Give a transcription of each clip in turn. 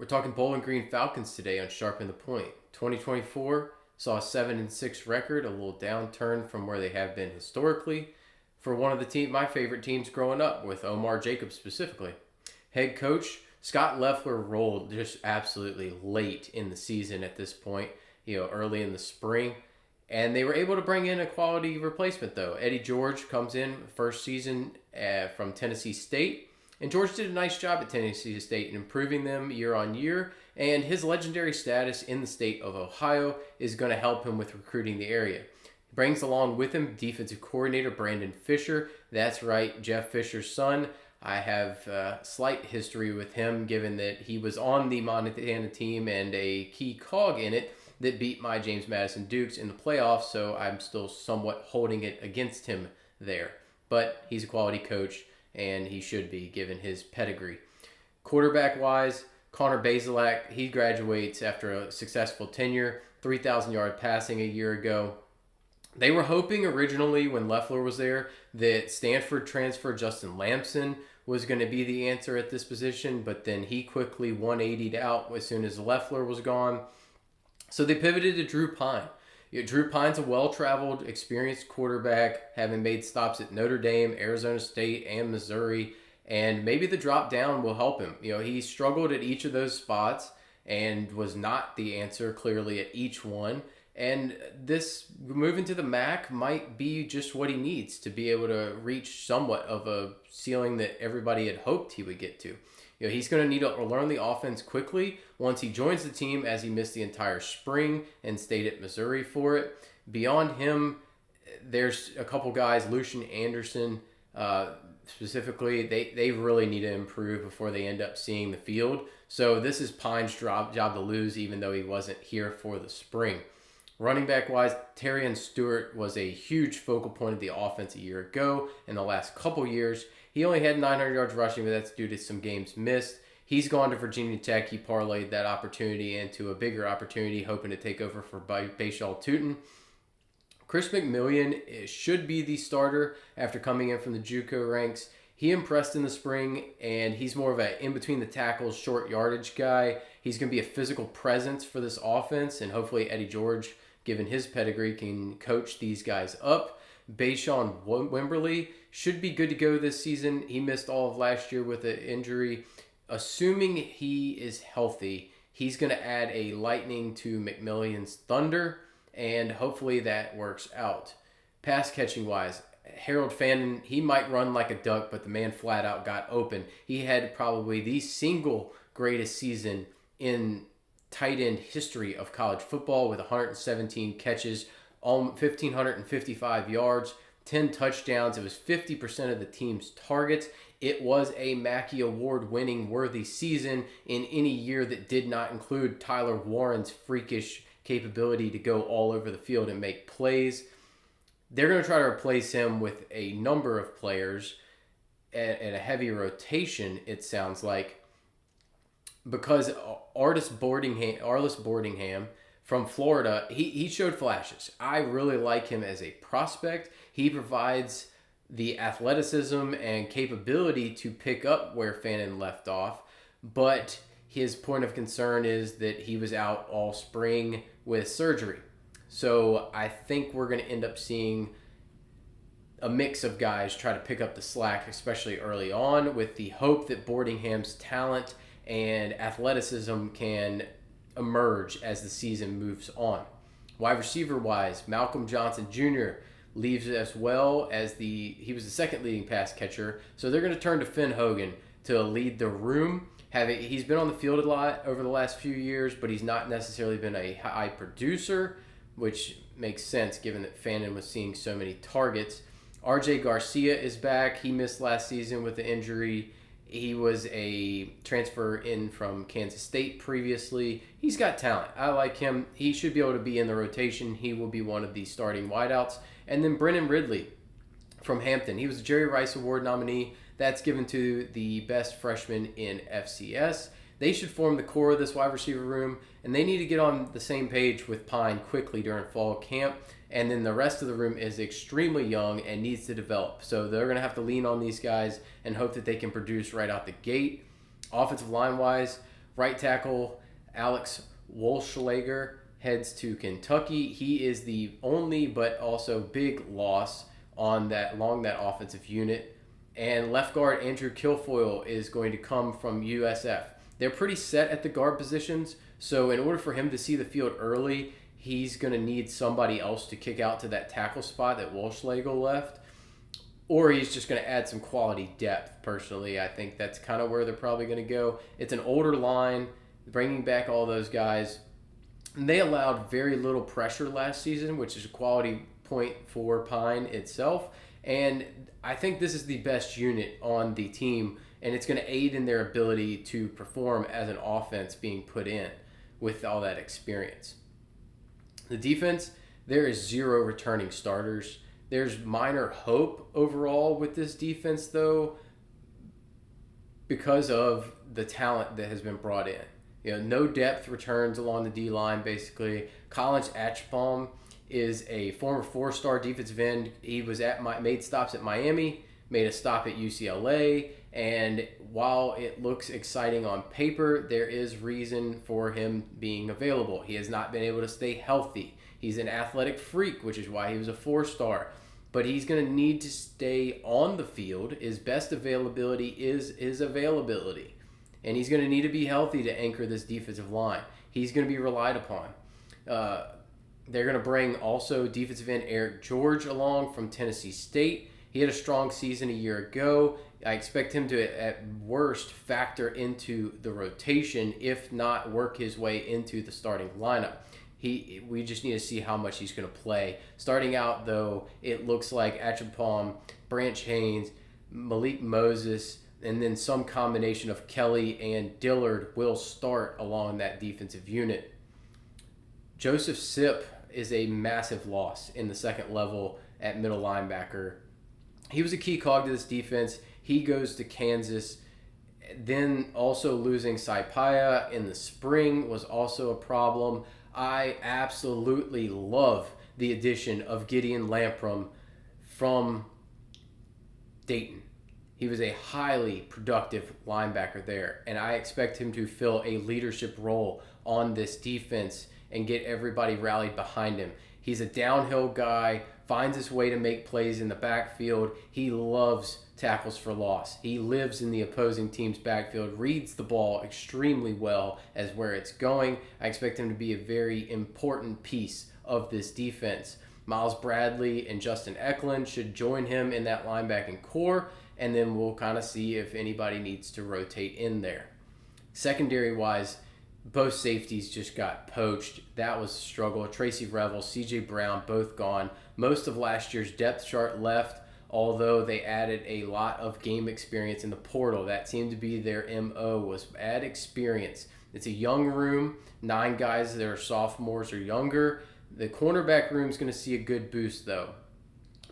We're talking Bowling Green Falcons today on Sharpen the Point. 2024 saw a 7-6 record, a little downturn from where they have been historically for one of my favorite teams growing up, with Omar Jacobs specifically. Head coach Scott Loeffler rolled just absolutely late in the season at this point, early in the spring. And they were able to bring in a quality replacement, though. Eddie George comes in first season from Tennessee State. And George did a nice job at Tennessee State in improving them year on year. And his legendary status in the state of Ohio is going to help him with recruiting the area. He brings along with him defensive coordinator Brandon Fisher. That's right, Jeff Fisher's son. I have slight history with him, given that he was on the Montana team and a key cog in it that beat my James Madison Dukes in the playoffs, so I'm still somewhat holding it against him there. But he's a quality coach, and he should be, given his pedigree. Quarterback-wise, Connor Bazelak, he graduates after a successful tenure, 3,000-yard passing a year ago. They were hoping originally, when Loeffler was there, that Stanford transfer Justin Lamson was going to be the answer at this position, but then he quickly 180'd out as soon as Loeffler was gone. So they pivoted to Drew Pine. Drew Pine's a well-traveled, experienced quarterback, having made stops at Notre Dame, Arizona State, and Missouri, and maybe the drop down will help him. He struggled at each of those spots and was not the answer clearly at each one. And this moving to the MAC might be just what he needs to be able to reach somewhat of a ceiling that everybody had hoped he would get to. He's going to need to learn the offense quickly once he joins the team, as he missed the entire spring and stayed at Missouri for it. Beyond him, there's a couple guys, Lucian Anderson specifically, they really need to improve before they end up seeing the field. So this is Pine's job to lose, even though he wasn't here for the spring. Running back-wise, Terrion Stewart was a huge focal point of the offense a year ago. In the last couple years, he only had 900 yards rushing, but that's due to some games missed. He's gone to Virginia Tech. He parlayed that opportunity into a bigger opportunity, hoping to take over for Bashal Tutin. Chris McMillian should be the starter after coming in from the JUCO ranks. He impressed in the spring, and he's more of an in-between-the-tackles, short yardage guy. He's going to be a physical presence for this offense, and hopefully Eddie George, given his pedigree, can coach these guys up. Bashawn Wimberly should be good to go this season. He missed all of last year with an injury. Assuming he is healthy, he's going to add a lightning to McMillian's thunder, and hopefully that works out. Pass catching wise, Harold Fannin, he might run like a duck, but the man flat out got open. He had probably the single greatest season in tight end history of college football, with 117 catches, 1,555 yards, 10 touchdowns. It was 50% of the team's targets. It was a Mackey Award-winning worthy season in any year that did not include Tyler Warren's freakish capability to go all over the field and make plays. They're going to try to replace him with a number of players and a heavy rotation, it sounds like, because Arliss Boardingham from Florida, he showed flashes. I really like him as a prospect. He provides the athleticism and capability to pick up where Fannin left off, but his point of concern is that he was out all spring with surgery. So I think we're going to end up seeing a mix of guys try to pick up the slack, especially early on, with the hope that Boardingham's talent and athleticism can emerge as the season moves on. Wide receiver wise, Malcolm Johnson Jr. leaves as well as he was the second leading pass catcher. So they're going to turn to Finn Hogan to lead the room. He's been on the field a lot over the last few years, but he's not necessarily been a high producer, which makes sense given that Fannin was seeing so many targets. RJ Garcia is back. He missed last season with the injury. He was a transfer in from Kansas State previously. He's got talent. I like him. He should be able to be in the rotation. He will be one of the starting wideouts. And then Brennan Ridley from Hampton. He was a Jerry Rice Award nominee. That's given to the best freshman in FCS. They should form the core of this wide receiver room, and they need to get on the same page with Pine quickly during fall camp. And then the rest of the room is extremely young and needs to develop. So they're going to have to lean on these guys and hope that they can produce right out the gate. Offensive line-wise, Right tackle Alex Wolschlager heads to Kentucky. He is the only but also big loss along that offensive unit. And left guard Andrew Kilfoyle is going to come from USF. They're pretty set at the guard positions, so in order for him to see the field early, he's going to need somebody else to kick out to that tackle spot that Wolschlager left, or he's just going to add some quality depth. Personally, I think that's kind of where they're probably going to go. It's an older line, bringing back all those guys. And they allowed very little pressure last season, which is a quality point for Pine itself. And I think this is the best unit on the team, and it's going to aid in their ability to perform as an offense being put in with all that experience. The defense, there is 0 returning starters. There's minor hope overall with this defense, though, because of the talent that has been brought in. No depth returns along the D-line, basically. Collins Achbaum is a former 4-star defensive end. He was made stops at Miami, made a stop at UCLA, and while it looks exciting on paper, there is reason for him being available. He has not been able to stay healthy. He's an athletic freak, which is why he was a 4-star. But he's going to need to stay on the field. His best availability is his availability. And he's going to need to be healthy to anchor this defensive line. He's going to be relied upon. They're going to bring also defensive end Eric George along from Tennessee State. He had a strong season a year ago. I expect him to, at worst, factor into the rotation, if not work his way into the starting lineup. We just need to see how much he's going to play. Starting out, though, it looks like Achapalm, Branch Haynes, Malik Moses, and then some combination of Kelly and Dillard will start along that defensive unit. Joseph Sipp is a massive loss in the second level at middle linebacker. He was a key cog to this defense. He goes to Kansas. Then also losing Saipaya in the spring was also a problem. I absolutely love the addition of Gideon Lamprum from Dayton. He was a highly productive linebacker there, and I expect him to fill a leadership role on this defense and get everybody rallied behind him. He's a downhill guy, finds his way to make plays in the backfield. He loves tackles for loss. He lives in the opposing team's backfield, reads the ball extremely well as where it's going. I expect him to be a very important piece of this defense. Miles Bradley and Justin Eklund should join him in that linebacking core, and then we'll kind of see if anybody needs to rotate in there. Secondary-wise, both safeties just got poached. That was a struggle. Tracy Revel, CJ Brown, both gone. Most of last year's depth chart left, although they added a lot of game experience in the portal. That seemed to be their MO, was add experience. It's a young room, 9 guys that are sophomores or younger. The cornerback room is going to see a good boost, though.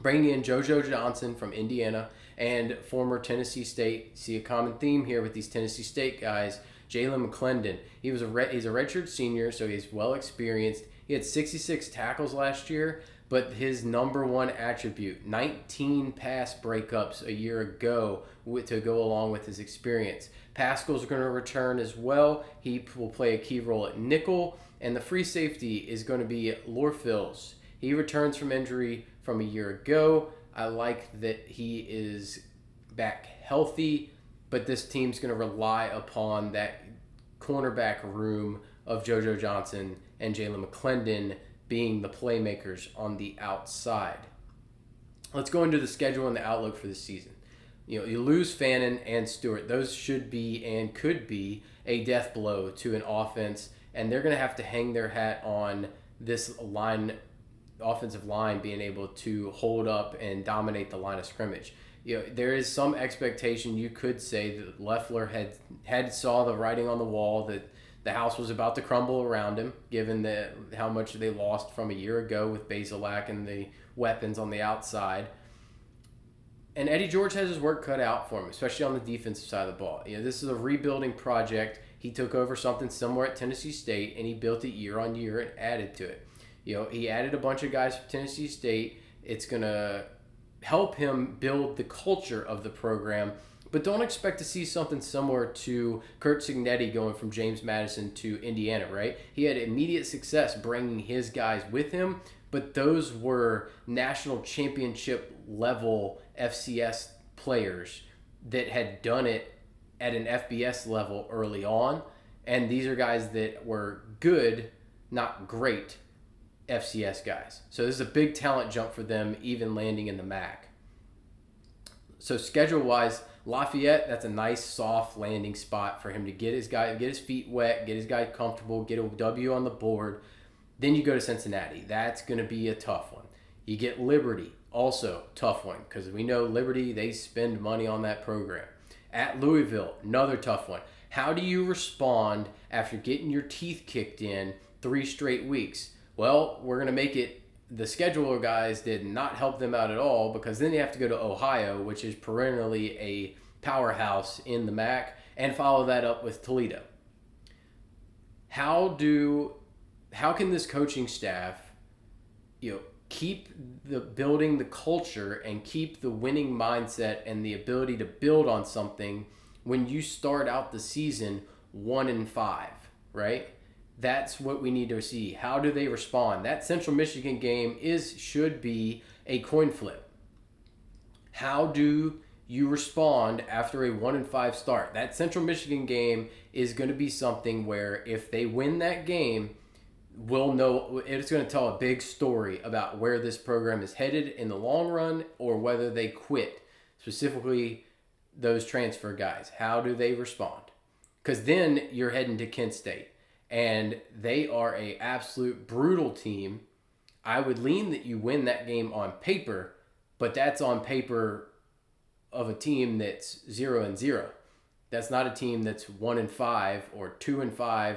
Bringing in JoJo Johnson from Indiana and former Tennessee State. See a common theme here with these Tennessee State guys. Jalen McClendon. He's a redshirt senior, so he's well experienced. He had 66 tackles last year, but his number one attribute, 19 pass breakups a year ago to go along with his experience. Pascal's going to return as well. He will play a key role at nickel, and the free safety is going to be Lorfils. He returns from injury from a year ago. I like that he is back healthy, but this team's going to rely upon that cornerback room of JoJo Johnson and Jalen McClendon being the playmakers on the outside. Let's go into the schedule and the outlook for the season. You lose Fannin and Stewart. Those should be and could be a death blow to an offense, and they're going to have to hang their hat on this offensive line being able to hold up and dominate the line of scrimmage. There is some expectation, you could say, that Loeffler had saw the writing on the wall that the house was about to crumble around him, given how much they lost from a year ago with Basilak and the weapons on the outside. And Eddie George has his work cut out for him, especially on the defensive side of the ball. This is a rebuilding project. He took over something similar at Tennessee State, and he built it year on year and added to it. He added a bunch of guys from Tennessee State. It's going to help him build the culture of the program, But don't expect to see something similar to Kurt Cignetti going from James Madison to Indiana, right? He had immediate success bringing his guys with him, but those were national championship level FCS players that had done it at an FBS level early on. And these are guys that were good, not great FCS guys. So this is a big talent jump for them, even landing in the MAC. So schedule-wise, Lafayette, that's a nice soft landing spot for him to get his feet wet, get his guy comfortable, get a W on the board. Then you go to Cincinnati. That's going to be a tough one. You get Liberty, also tough one, because we know Liberty, they spend money on that program. At Louisville, another tough one. How do you respond after getting your teeth kicked in 3 straight weeks? Well, we're going to make it, the scheduler guys did not help them out at all, because then they have to go to Ohio, which is perennially a powerhouse in the MAC, and follow that up with Toledo. How can this coaching staff, keep building the culture and keep the winning mindset and the ability to build on something when you start out the season 1-5, right? That's what we need to see. How do they respond? That Central Michigan game should be a coin flip. How do you respond after a 1-5 start? That Central Michigan game is going to be something where if they win that game, we'll know, it's going to tell a big story about where this program is headed in the long run, or whether they quit, specifically those transfer guys. How do they respond? Because then you're heading to Kent State, and they are a absolute brutal team. I would lean that you win that game on paper, but that's on paper of a team that's 0-0. That's not a team that's 1-5 or 2-5,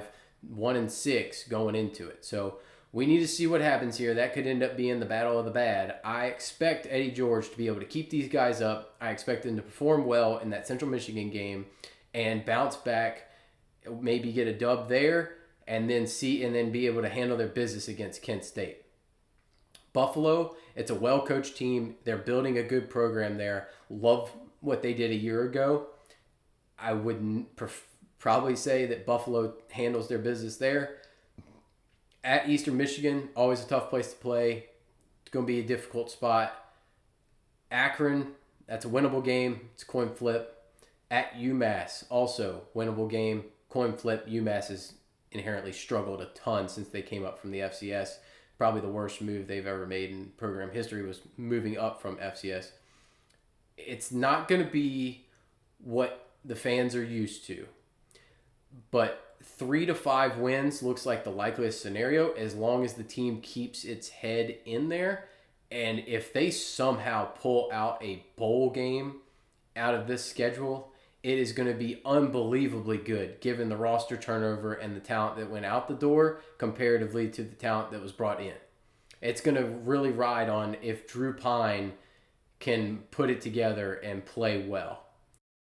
1-6 going into it. So we need to see what happens here. That could end up being the battle of the bad. I expect Eddie George to be able to keep these guys up. I expect them to perform well in that Central Michigan game and bounce back, maybe get a dub there, and then be able to handle their business against Kent State. Buffalo, it's a well-coached team. They're building a good program there. Love what they did a year ago. I wouldn't probably say that Buffalo handles their business there. At Eastern Michigan, always a tough place to play. It's going to be a difficult spot. Akron, that's a winnable game. It's a coin flip. At UMass, also winnable game. Coin flip. UMass has inherently struggled a ton since they came up from the FCS. Probably the worst move they've ever made in program history was moving up from FCS. It's not going to be what the fans are used to, but 3 to 5 wins looks like the likeliest scenario, as long as the team keeps its head in there. And if they somehow pull out a bowl game out of this schedule, it is going to be unbelievably good, given the roster turnover and the talent that went out the door comparatively to the talent that was brought in. It's going to really ride on if Drew Pine can put it together and play well.